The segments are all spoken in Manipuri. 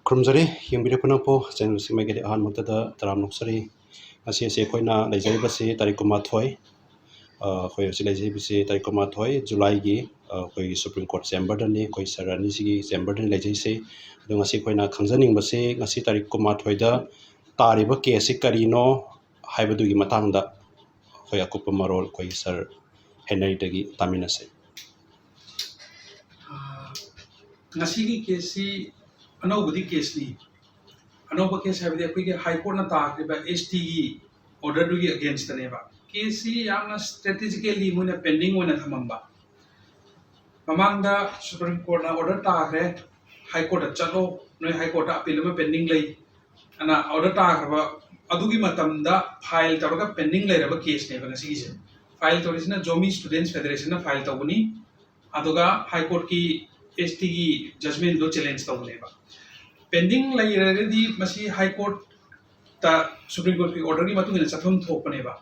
ꯈꯨꯔꯨꯝꯖꯔꯤ ꯌꯦꯡꯕꯤꯔꯤꯕ ꯄꯨꯝꯅꯃꯛꯄꯨ ꯆꯦꯅꯦꯜ ꯑꯁꯤꯒꯤ ꯑꯍꯥꯟꯕꯗ ꯇꯔꯥꯝ ꯅꯣꯛꯆꯔꯤ ꯉꯁꯤ ꯑꯁꯤ ꯑꯩꯈꯣꯏꯅ ꯂꯩꯖꯔꯤꯕꯁꯤ ꯇꯥꯔꯤꯛ 12 ꯑꯩꯈꯣꯏ ꯑꯁꯤ ꯂꯩꯖꯔꯤꯕꯁꯤ ꯇꯥꯔꯤꯛ 12 ꯖꯨꯂꯥꯏꯒꯤ ꯑꯩꯈꯣꯏꯒꯤ ꯁꯨꯄ꯭ꯔꯤꯝ ꯀꯣꯔꯠ ꯆꯦꯝꯕꯔꯗꯅꯤ ꯑꯩꯈꯣꯏ ꯁꯔ ꯑꯅꯤꯁꯤꯒꯤ ꯆꯦꯝꯕꯔꯗꯅꯤ ꯂꯩꯖꯩꯁꯤ ꯑꯗꯣ ꯉꯁꯤ ꯑꯩꯈꯣꯏꯅ ꯈꯪꯖꯅꯤꯡꯕꯁꯤ ꯉꯁꯤ ꯇꯥꯔꯤꯛ 12ꯗ ꯇꯥꯔꯤꯕ ꯀꯦꯁꯁꯤ ꯀꯔꯤꯅꯣ ꯍꯥꯏꯕꯗꯨꯒꯤ ꯃꯇꯥꯡꯗ ꯑꯩꯈꯣꯏ ꯑꯀꯨꯞꯄ ꯃꯔꯣꯜ ꯑꯩꯈꯣꯏ sir ꯍꯦꯅꯔꯤꯗꯒꯤ ꯇꯥꯃꯤꯟꯅꯁꯤ Ngashigi kesi anobudi kesni anoba case habide akoige high court na taakriba ST gi order du gi against the neba kesi yamna strategically muna pending ona thamamba mamangda supreme court na order taakre high court chalo noi high court appeal ma pending lei ana order taakraba adugi matamda file tawga pending leiraba case neba ngasi gi file torisina jomi students federation na file tawuni aduga high court ki ST की जजमेंट दो चैलेंज तौलेबा पेंडिंग लैरगदी मसी हाई कोर्ट ता सुप्रीम कोर्ट की ऑर्डर की मतुंग इन सफम थोपनेबा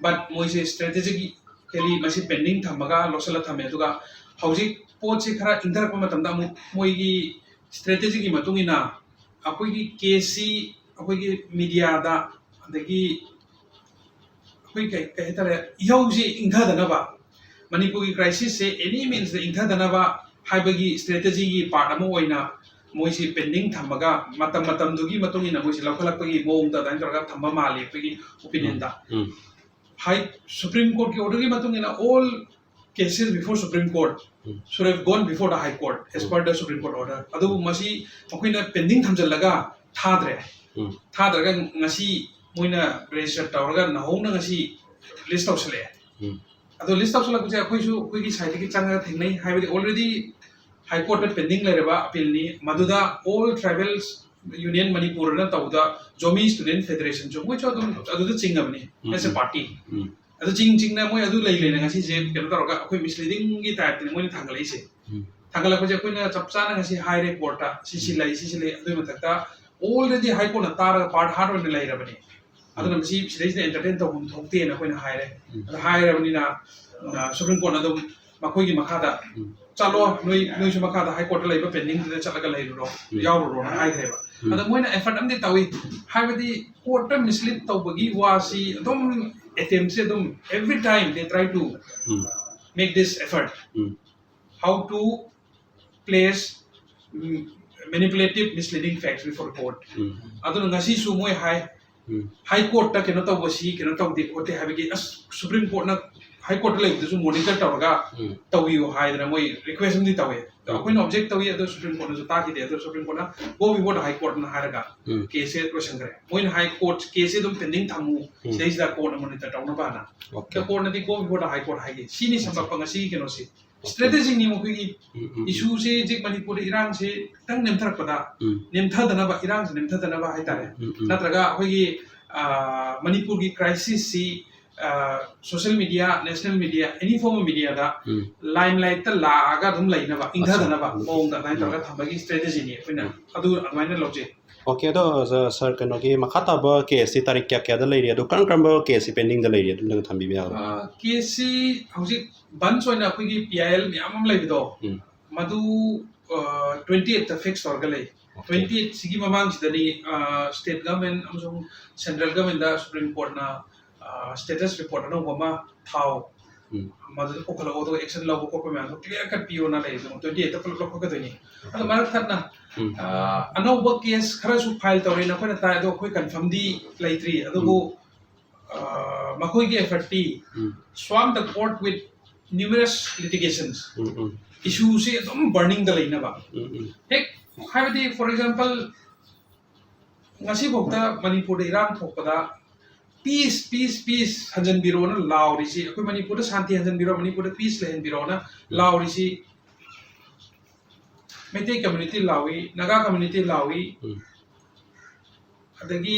बट मोइसे स्ट्रेटेजिकली मसी पेंडिंग थमगा लोसला थमे दुगा हौजिक पोचे खरा इंटरक मतमदा मोइगी स्ट्रेटेजी की मतुंग इना अकोइगी केसी अकोइगी मीडिया दा अदगी अकोइ कहतरे यौजी इंथदनबा मणिपुर की क्राइसिस से एनी मीन्स द इंथदनबा हाइबगी स्ट्रेटेजी की पार्ट अमो ओइना मोइसी पेंडिंग थमगा मतम दुगी मतुंग इना मोइसी लौखलकपगी मोंग दा दाइन तरगा थम्बा माले पगी ओपिनियन दा हाई सुप्रीम कोर्ट की ऑर्डर की मतुंग इना all cases before supreme court should have gone before the high court as per the supreme court order adu masi akoina pending thamjallaga thadra ngasi moina register tawraga nahongna ngasi list tawsale ado list tawsala ku je akoisu akoigi side ki changa thengnai haibadi already high court pending lereba appeal ni maduda all tribals union manipur na tawda jomi student federation jo moi chodum adu chingabni as a party adu ching na moi adu lei lena ngasi je keno taraga akoi misleading gi type ni moi thangalai se thangala ko je koina chapcha na ngasi high court ta sisi lai adu matakta already high court na tara part hard on lai rabani adu na misi sidai entertain to hum thokte na koina high rabani na supreme court na dum makoi gi makada chalo noi su makada high court lai ba pending de chalaga lai ro yauro na high kheba adu moina effort amdi tawi haibadi court ta mislead tawbagi wasi dum attempt se dum every time they try to make this effort how to place manipulative misleading facts before court adu ngasi su moi high court ta keno tawbasi keno tawdi court habigi as supreme court na high court lai du monitor tawga tawiyo haidra moi request mdi tawe akoin object tawi adu supreme court na ta ki de adu supreme court na go before the high court na haraga case question kare moi high court case dum pending thamu stage da court monitor tawna bana the court na di go before the high court haigi sini sabab pangasi keno si strategy ni mo ki issue se jik manipur irang se tang nemthar pada nemthadana ba irang se nemthadana ba haitare natraga hoigi manipur ki crisis si social media national media any form of media da limelight ta la aga dum laina ba ingthadana ba mong da dain targa thambagi strategy ni koina adu admaina loje okay do sir kano ki makhata ba case tarik kya da leiri adu kan ba case pending da leiri adu nang thambi bi ya case hauji ban choina akoigi PIL myamam leibido madu 28th fix orgalai 28th sigi mamang sidani state government amsong central government da supreme court na status report no mama thau madu ko khala odo action law ko ko ma clear cut pio na lai 28 ta plo ko ka doni ado mar thatna ano work case khara su file tawre na khona ta do khoi confirm di laitri ado go makoi ge effort swam the court with numerous litigations issues se dum burning da laina ba hek haibadi for example ngasi bokta manipur de iran thokpada peace hanjan biro na lauri si akoi manipur shanti hanjan biro manipur peace lehen biro na lauri si Meitei community lawi naga community lawi adagi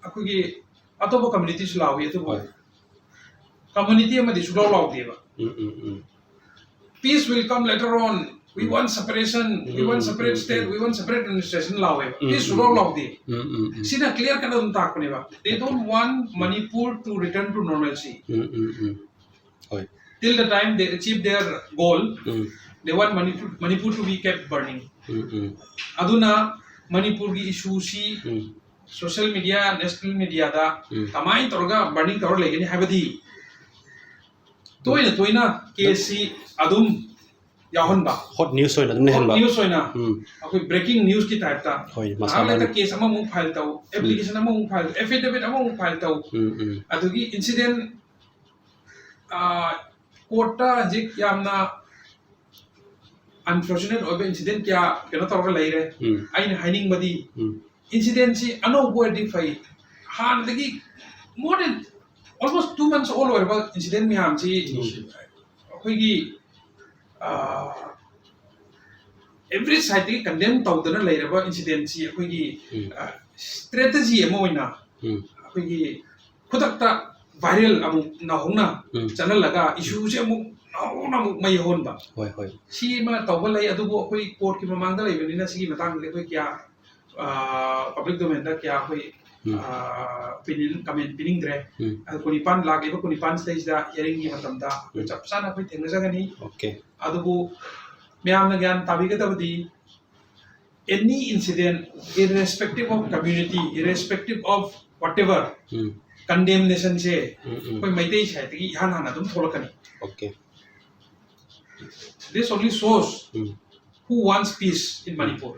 akoi gi atoba community su lawi atoba community amadi su law deba peace will come later on we want separation we want separate state we want separate administration lawe peace su law de sina clear kana dum tak ba they don't want Manipur to return to normalcy till the time they achieve their goal they want Manipur to be kept burning. Aduna Manipur gi issue si social media, national media da kamai torga burning tor legeni habadi toina KC adum yahonba hot news hoina dum nehenba news hoina akoi breaking news ki type ta hoi masama ta case ama mu file tau application ama mu file affidavit ama mu file tau adugi incident court ta jik yamna unfortunate over incident kya kena torga leire aina hiding badi incident si ano boy defy han dagi more than almost 2 months all over incident mi ham si akoigi every side ki condemn tawdana leiraba incident si akoigi strategy ama oina akoigi khudakta viral amu na hongna channel laga issue se amu na mai honba hoi si ma tawba lay adubo akoi court ki mamangda leibani na sigi matang le koi kya public domain da kya koi opinion comment pinning dre kunipan lage ba kunipan stage da hearing ni matamda chap sana koi thengna jagani okay adubo myam na gyan tabi ga tabdi any incident irrespective of community irrespective of whatever condemnation se koi maitei sai tagi han han adum tholakani okay this only shows who wants peace in Manipur.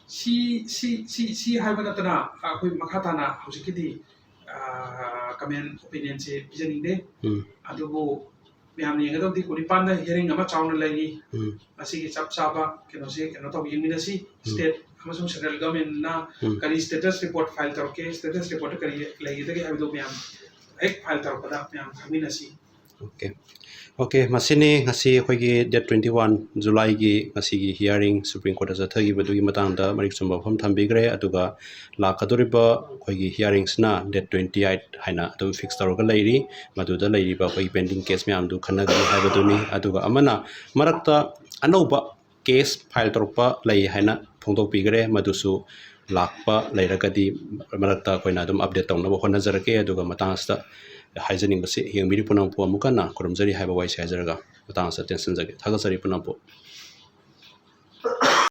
Si hai bana tana koi makhatana hojikidi comment opinion se bijaning de adugo myam ni ngadam di kunipan da hearing ama chauna lagi asigi chap chaba keno se keno to yimina si state amasung central government na kari status report file tarke status report kari lagi de habido myam ek file tarpada myam khamina si okay masini ngasi khoigi date 21 July gi ngasi gi hearing Supreme Court as a thagi badugi matangda marik chumba pham thambigre aduga lakadoriba khoigi hearings na date 28 haina adum fix toroga leiri maduda leiriba khoi pending case myam du khanagi habaduni aduga amana marakta anoba case file torpa lei haina phongdok pigre madusu lakpa leiragadi marakta koina adum update tawna bo hona jarake aduga matangsta haijaning basi yengbiriba punampo amukana kurumjari haiba waisi hajaraga matangsta tension jage thagasari punampo